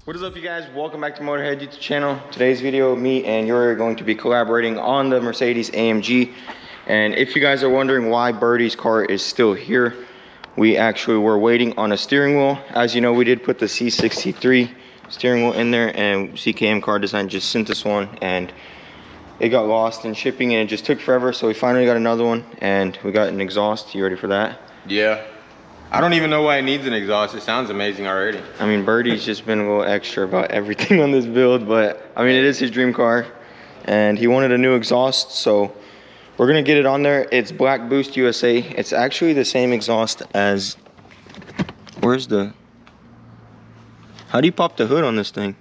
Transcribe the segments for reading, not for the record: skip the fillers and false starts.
What is up, you guys? Welcome back to Motorhead YouTube channel. Today's video, me and Yuri are going to be collaborating on the Mercedes AMG. And if you guys are wondering why Birdie's car is still here, we actually were waiting on a steering wheel. As you know, we did put the C63 steering wheel in there, and CKM Car Design just sent us one, and it got lost in shipping and it just took forever. So we finally got another one, and we got an exhaust. You ready for that? Yeah. I don't even know why it needs an exhaust. It sounds amazing already. I mean, Birdie's just been a little extra about everything on this build, but I mean, it is his dream car, and he wanted a new exhaust, so we're gonna get it on there. It's Blackboostusa. It's actually the same exhaust as, where's the, how do you pop the hood on this thing?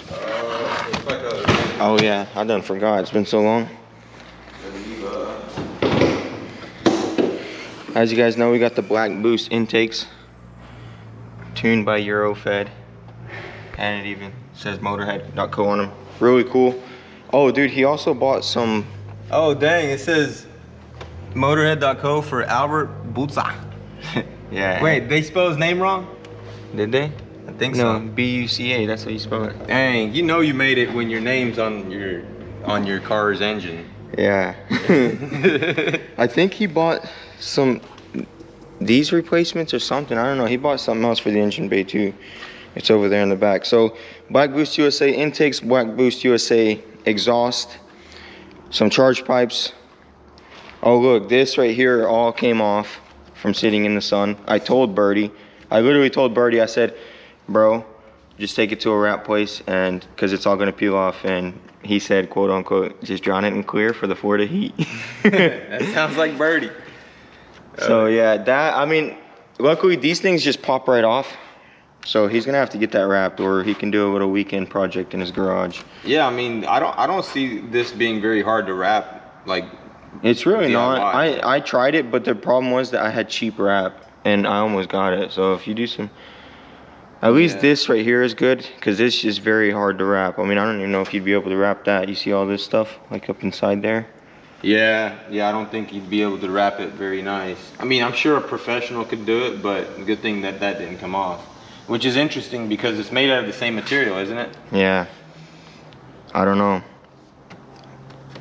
It's like a... Oh yeah, I done forgot. It's been so long. As you guys know, we got the Black Boost intakes, tuned by Eurofed, and it even says Motorhead.co on them. Really cool. Oh, dude, he also bought some. Oh, dang, it says Motorhead.co for Albert Buza. Yeah. Wait, they spelled his name wrong? Did they? I think No, so. B-U-C-A, that's how you spell it. Dang, you know you made it when your name's on your car's engine. Yeah. I think he bought these replacements or something. I don't know. He bought something else for the engine bay too. It's over there in the back. So Blackboostusa intakes, Blackboostusa exhaust, some charge pipes. Oh look, this right here all came off from sitting in the sun. I literally told Birdie, I said, bro, just take it to a wrap place, and because it's all gonna peel off. And he said, quote unquote, just drown it in clear for the Florida heat. That sounds like Birdie. So yeah, I mean, luckily these things just pop right off. So he's gonna have to get that wrapped, or he can do a little weekend project in his garage. Yeah, I mean, I don't see this being very hard to wrap. Like, It's really DIY. not. I tried it, but the problem was that I had cheap wrap, and I almost got it. So if you do some, at least this right here is good, because this is very hard to wrap. I mean, I don't even know if you'd be able to wrap that. You see all this stuff like up inside there? Yeah, I don't think you'd be able to wrap it very nice. I mean, I'm sure a professional could do it, but good thing that didn't come off. Which is interesting because it's made out of the same material, isn't it? Yeah. I don't know.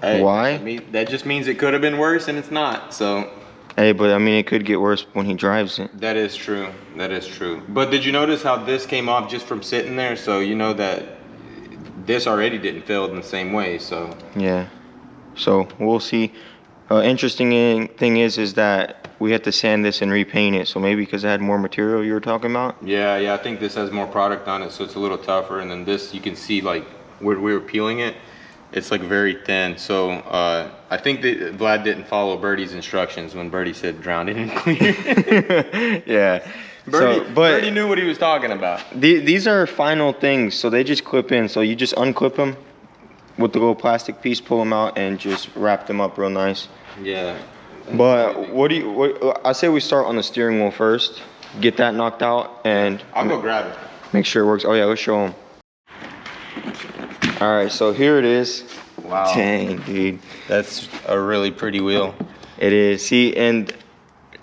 Hey, why? I mean, that just means it could have been worse, and it's not, so. Hey, but I mean, it could get worse when he drives it. That is true, that is true. But did you notice how this came off just from sitting there? So you know that this already didn't fill in the same way, so. Yeah. So we'll see. Interesting thing is that we had to sand this and repaint it. So maybe because it had more material you were talking about? Yeah, I think this has more product on it, so it's a little tougher. And then this, you can see like where we were peeling it, it's like very thin. So I think that Vlad didn't follow Birdie's instructions when Birdie said drown it in clear. Yeah. Birdie knew what he was talking about. These are final things, so they just clip in. So you just unclip them with the little plastic piece, pull them out, and just wrap them up real nice. Yeah. But I say we start on the steering wheel first, get that knocked out, and I'll go grab it. Make sure it works. Oh yeah, let's show them. All right, so here it is. Wow. Dang, dude. That's a really pretty wheel. It is. See, and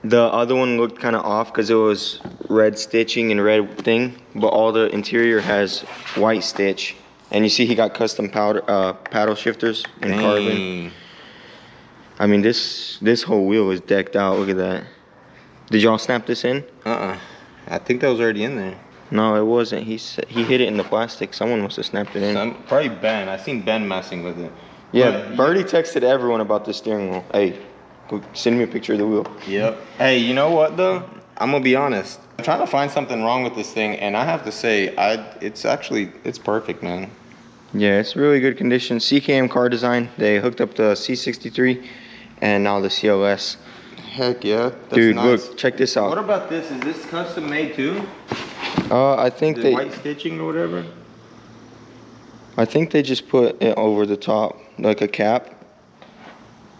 the other one looked kind of off because it was red stitching and red thing, but all the interior has white stitch. And you see he got custom paddle shifters in carbon. I mean, this whole wheel is decked out. Look at that. Did y'all snap this in? I think that was already in there. No, it wasn't. He hit it in the plastic. Someone must have snapped it in. Probably Ben. I seen Ben messing with it. Yeah, Birdie texted everyone about the steering wheel. Hey, go send me a picture of the wheel. Yep. Hey, you know what though? I'm gonna be honest. I'm trying to find something wrong with this thing, and I have to say, it's perfect, man. Yeah, it's really good condition. CKM Car Design. They hooked up the C63 and now the CLS. Heck yeah. That's dude, nice. Look, check this out. What about this? Is this custom made too? I think the white stitching or whatever. I think they just put it over the top like a cap.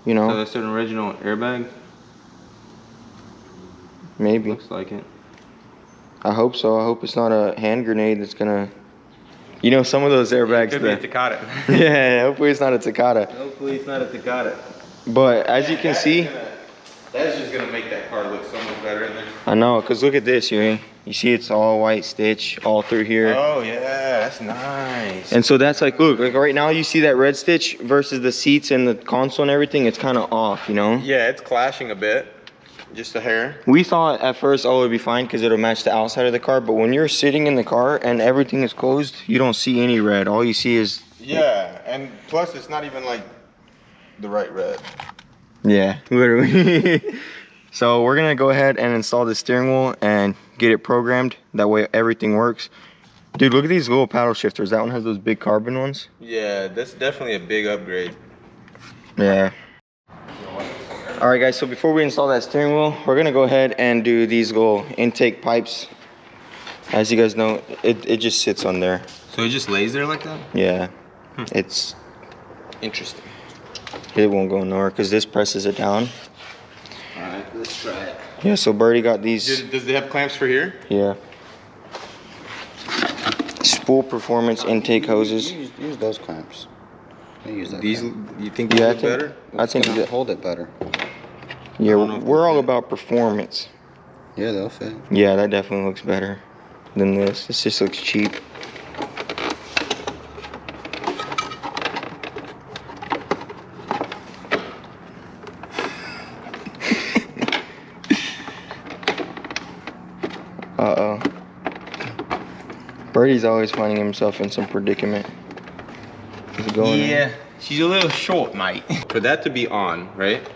You know. So that's an original airbag. Maybe. Looks like it. I hope so. I hope it's not a hand grenade that's gonna. You know, some of those airbags. It could be a Takata. Yeah, hopefully it's not a Takata. Hopefully it's not a Takata. But as you can see, That's just gonna make that car look so much better in there. I know, cause look at this, you see it's all white stitch all through here. Oh yeah, that's nice. And so that's like, look, like right now you see that red stitch versus the seats and the console and everything, it's kind of off, you know? Yeah, it's clashing a bit, just a hair. We thought at first, oh, it'd be fine because it'll match the outside of the car, but when you're sitting in the car and everything is closed, you don't see any red. All you see is... Yeah, and plus it's not even like the right red. Yeah, literally. So we're gonna go ahead and install the steering wheel and get it programmed. That way everything works. Dude, look at these little paddle shifters. That one has those big carbon ones. Yeah, that's definitely a big upgrade. Yeah. All right, guys, so before we install that steering wheel, we're gonna go ahead and do these little intake pipes. As you guys know, it just sits on there. So it just lays there like that? Yeah, it's interesting. It won't go nowhere because this presses it down. All right, let's try it. Yeah, so Birdie got these. Does it have clamps for here? Yeah. Spool performance intake hoses. Use those clamps. Use that These, clamp. you think these look better? I think It's gonna hold it better. Yeah, we're all about performance. Yeah, they'll fit. Yeah, that definitely looks better than this. This just looks cheap. Uh-oh. Birdie's always finding himself in some predicament. Is it going Yeah, she's a little short, mate. For that to be on, right?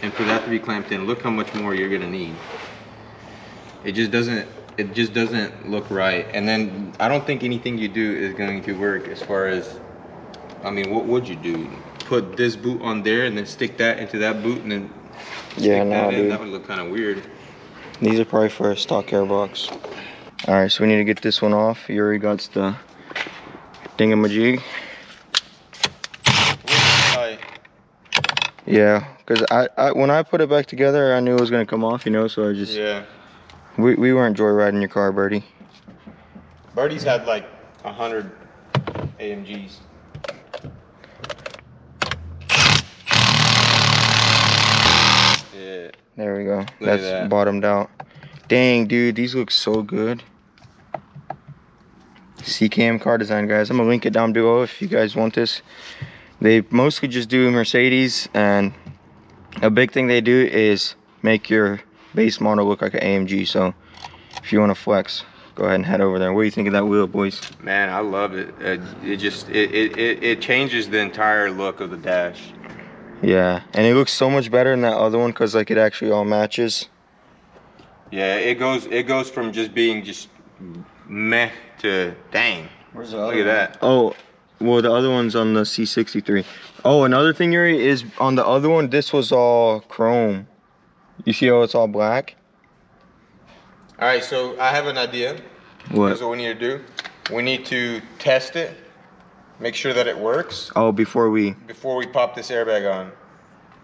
And for that to be clamped in, look how much more you're gonna need. It just doesn't look right. And then I don't think anything you do is going to work as far as, I mean, what would you do? Put this boot on there and then stick that into that boot and then Yeah, stick no, that in? dude. That would look kind of weird. These are probably for a stock airbox. Alright, so we need to get this one off. Yuri got the dingamajig. Yeah, because I when I put it back together, I knew it was going to come off, you know, so I just... Yeah. We weren't joyriding your car, Birdie. Birdie's had like 100 AMGs. Yeah. There we go. Look at That's that. bottomed out. Dang, dude, these look so good. CKM Car Design, guys. I'm gonna link it down below if you guys want this. They mostly just do Mercedes, and a big thing they do is make your base model look like an AMG. So if you want to flex, go ahead and head over there. What do you think of that wheel, boys? Man, I love it. It changes the entire look of the dash. Yeah, and it looks so much better than that other one because like it actually all matches. Yeah, it goes from just being just meh to dang. Where's the Look other at that. Oh, well, the other one's on the C63. Oh, another thing, Yuri, is on the other one, this was all chrome. You see how it's all black? All right, so I have an idea. What? Here's what we need to do. We need to test it, make sure that it works Oh, before we... before we pop this airbag on.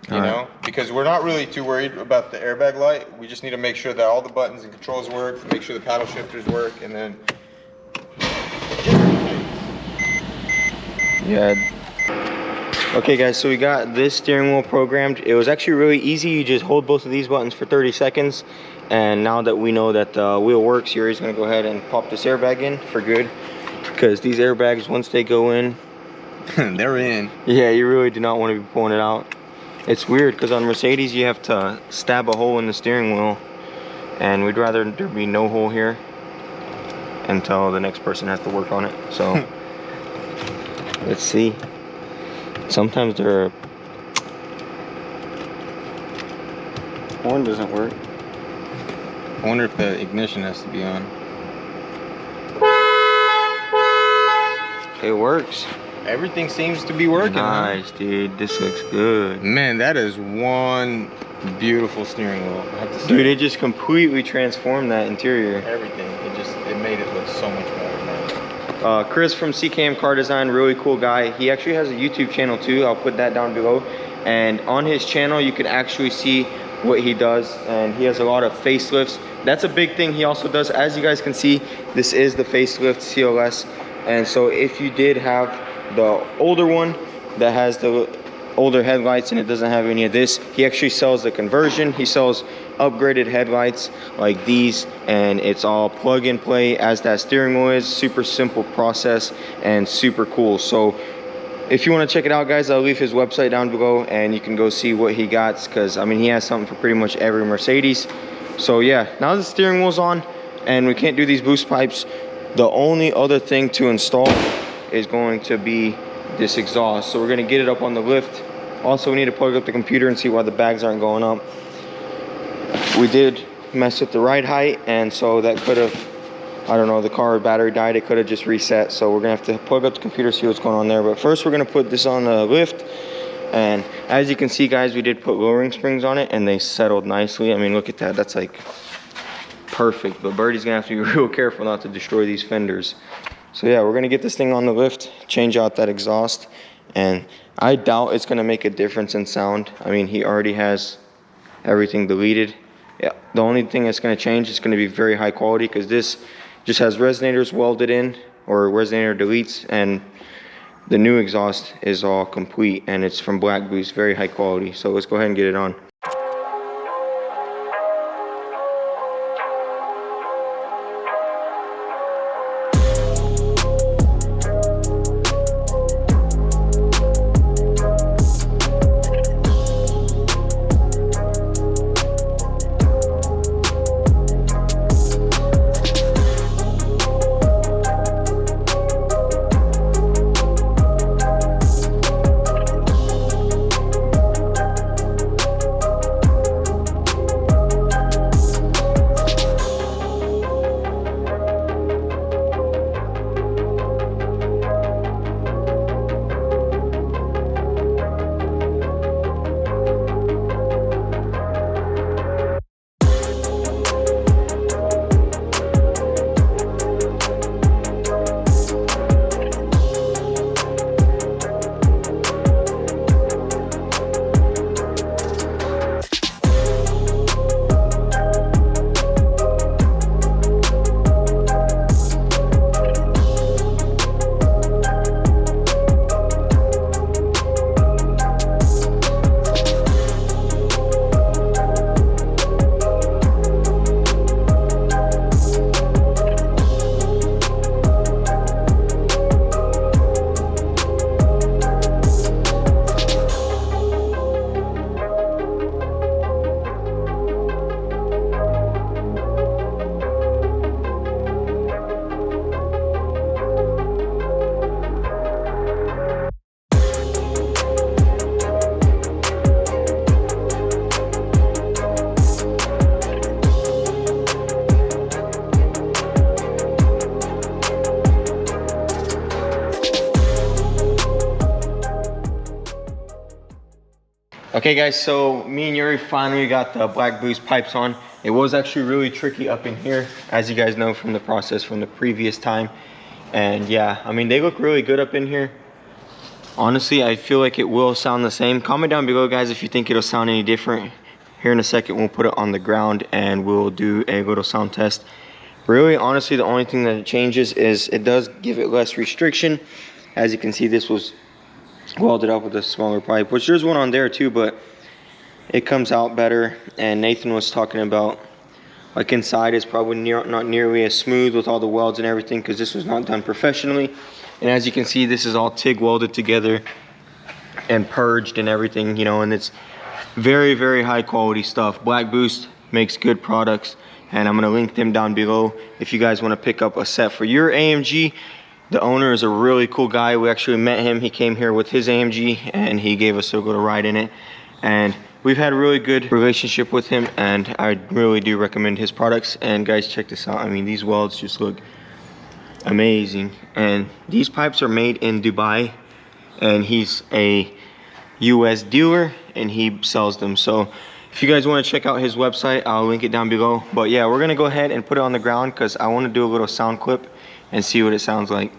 You All right. know, because we're not really too worried about the airbag light. We just need to make sure that all the buttons and controls work, make sure the paddle shifters work, and then. Yeah. Okay, guys, so we got this steering wheel programmed. It was actually really easy. You just hold both of these buttons for 30 seconds. And now that we know that the wheel works, Yuri's gonna go ahead and pop this airbag in for good. Because these airbags, once they go in, They're in. yeah, you really do not want to be pulling it out. It's weird because on Mercedes you have to stab a hole in the steering wheel, and we'd rather there be no hole here until the next person has to work on it. So let's see. Sometimes they're... horn doesn't work. I wonder if the ignition has to be on. It works. Everything seems to be working. Nice, dude. This looks good. Man, that is one beautiful steering wheel. I have to say. Dude, it just completely transformed that interior. Everything. It made it look so much better, man. Chris from CKM Car Design, really cool guy. He actually has a YouTube channel too. I'll put that down below. And on his channel, you can actually see what he does. And he has a lot of facelifts. That's a big thing he also does. As you guys can see, this is the facelift CLS. And so if you did have the older one that has the older headlights and it doesn't have any of this. He actually sells the conversion. He sells upgraded headlights like these, and it's all plug and play as that steering wheel is. Super simple process and super cool. So if you want to check it out, guys, I'll leave his website down below and you can go see what he got, because I mean, he has something for pretty much every Mercedes. So yeah, now the steering wheel's on and we can't do these boost pipes, the only other thing to install is going to be this exhaust. So we're going to get it up on the lift. Also, we need to plug up the computer and see why the bags aren't going up. We did mess with the ride height, and so that could have, I don't know, the car battery died, it could have just reset. So we're gonna have to plug up the computer, see what's going on there. But first we're gonna put this on the lift, and as you can see, guys, we did put lowering springs on it and they settled nicely. I mean, look at that, that's like perfect. But Birdie's gonna have to be real careful not to destroy these fenders. So yeah, we're gonna get this thing on the lift, change out that exhaust, and I doubt it's gonna make a difference in sound. I mean, he already has everything deleted. Yeah, the only thing that's going to change is going to be very high quality, because this just has resonators welded in, or resonator deletes, and the new exhaust is all complete and it's from Black Boost, very high quality. So let's go ahead and get it on. Okay guys, so me and Yuri finally got the Black Boost pipes on. It was actually really tricky up in here, as you guys know from the process from the previous time. And yeah, I mean, they look really good up in here. Honestly, I feel like it will sound the same. Comment down below, guys, if you think it'll sound any different. Here in a second, we'll put it on the ground and we'll do a little sound test. Really, honestly, the only thing that it changes is it does give it less restriction. As you can see, this was welded up with a smaller pipe, which there's one on there too, but it comes out better. And Nathan was talking about, like, inside is probably not nearly as smooth with all the welds and everything, because this was not done professionally. And as you can see, this is all TIG welded together and purged and everything, you know, and it's very, very high quality stuff. Black Boost makes good products, and I'm going to link them down below if you guys want to pick up a set for your AMG. The owner is a really cool guy. We actually met him. He came here with his AMG and he gave us a little ride in it, and we've had a really good relationship with him, and I really do recommend his products. And guys, check this out. I mean, these welds just look amazing, and these pipes are made in Dubai, and he's a US dealer and he sells them. So if you guys want to check out his website, I'll link it down below. But yeah, we're gonna go ahead and put it on the ground because I want to do a little sound clip and see what it sounds like.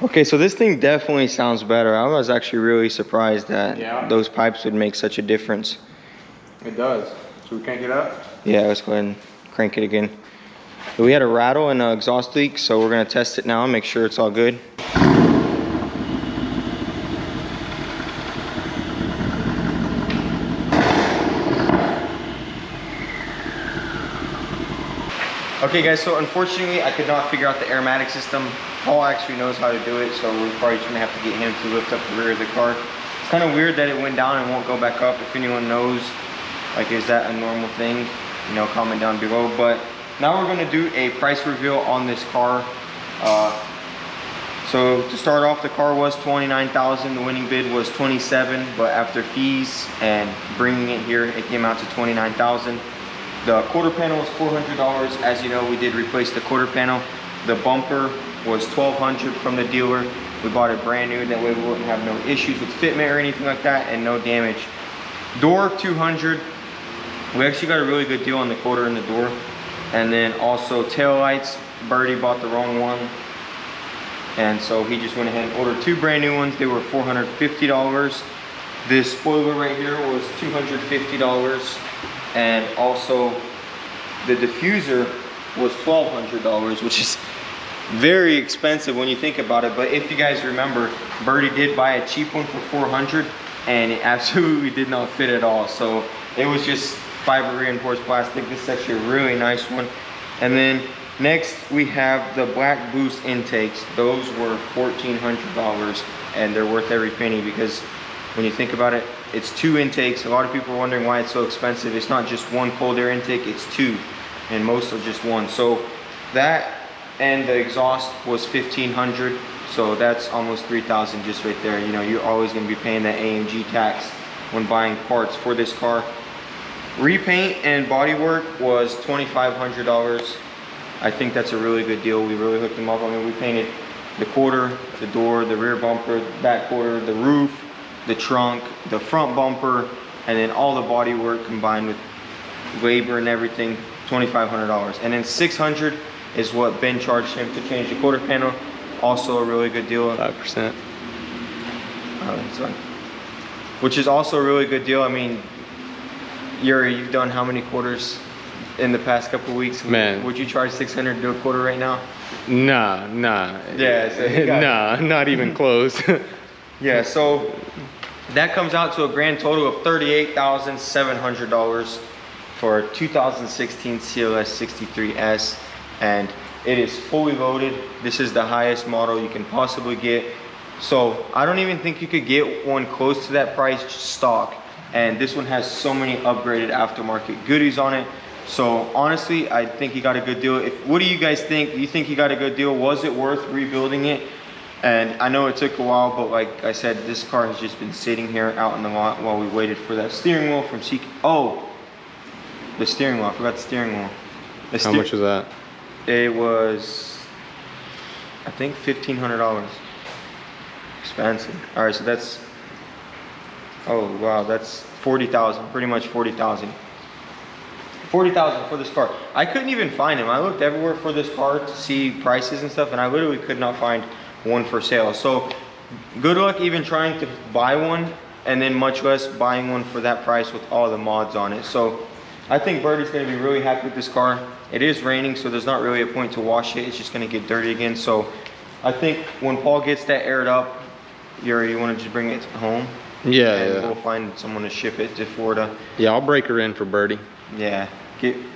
Okay, so this thing definitely sounds better. I was actually really surprised that those pipes would make such a difference. It does. So we can't get up? Yeah, let's go ahead and crank it again. We had a rattle and an exhaust leak, so we're gonna test it now and make sure it's all good. Okay guys, so unfortunately I could not figure out the aromatic system. Paul actually knows how to do it, so we're probably just gonna have to get him to lift up the rear of the car. It's kind of weird that it went down and won't go back up. If anyone knows, like, is that a normal thing? You know, comment down below. But now we're gonna do a price reveal on this car. So to start off, the car was $29,000. The winning bid was $27,000, but after fees and bringing it here, it came out to $29,000. The quarter panel was $400. As you know, we did replace the quarter panel. The bumper was $1,200 from the dealer. We bought it brand new, that way we wouldn't have no issues with fitment or anything like that, and no damage. Door, $200. We actually got a really good deal on the quarter and the door. And then also tail lights, Birdie bought the wrong one, and so he just went ahead and ordered 2 brand new ones. They were $450. This spoiler right here was $250. And also the diffuser was $1,200, which is very expensive when you think about it. But if you guys remember, Birdie did buy a cheap one for $400, and it absolutely did not fit at all. So it was just fiber reinforced plastic. This is actually a really nice one. And then next we have the Black Boost intakes. Those were $1,400, and they're worth every penny, because when you think about it, it's 2 intakes. A lot of people are wondering why it's so expensive. It's not just 1 cold air intake, it's 2, and most are just 1. So that and the exhaust was $1,500, so that's almost $3,000 just right there. You know, you're always going to be paying that AMG tax when buying parts for this car. Repaint and body work was $2,500. I think that's a really good deal. We really hooked them up. I mean, we painted the quarter, the door, the rear bumper, back quarter, the roof, the trunk, the front bumper, and then all the body work combined with labor and everything, $2,500. And then $600 is what Ben charged him to change the quarter panel. Also a really good deal. 5%. That's fine. Which is also a really good deal. I mean, Yuri, you've done how many quarters in the past couple of weeks? Man. Would you charge $600 to do a quarter right now? Nah. Yeah, so nah, not even close. Yeah, so that comes out to a grand total of $38,700 for a 2016 CLS63S, and it is fully loaded. This is the highest model you can possibly get. So I don't even think you could get one close to that price stock. And this one has so many upgraded aftermarket goodies on it. So honestly, I think he got a good deal. What do you guys think? Do you think he got a good deal? Was it worth rebuilding it? And I know it took a while, but like I said, this car has just been sitting here out in the lot while we waited for that steering wheel from CK. Oh, the steering wheel. I forgot the steering wheel. How much was that? It was, I think, $1,500. Expensive. All right, so that's, oh wow, that's $40,000. Pretty much $40,000. $40,000 for this car. I couldn't even find him. I looked everywhere for this car to see prices and stuff, and I literally could not find one for sale. So good luck even trying to buy one, and then much less buying one for that price with all the mods on it. So I think Birdie's going to be really happy with this car. It is raining, so there's not really a point to wash it. It's just going to get dirty again. So I think when Paul gets that aired up, Yuri, you want to just bring it home? Yeah, We'll find someone to ship it to Florida. Yeah, I'll break her in for Birdie. Yeah,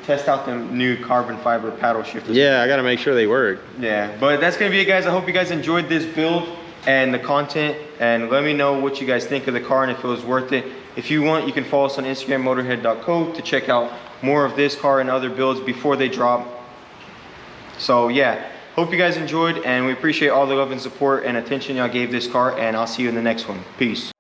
test out the new carbon fiber paddle shifters. Yeah, I gotta make sure they work. Yeah, but that's gonna be it, guys. I hope you guys enjoyed this build and the content, and let me know what you guys think of the car and if it was worth it. If you want, you can follow us on Instagram, motorhead.co, to check out more of this car and other builds before they drop. So yeah, hope you guys enjoyed, and we appreciate all the love and support and attention y'all gave this car, and I'll see you in the next one. Peace.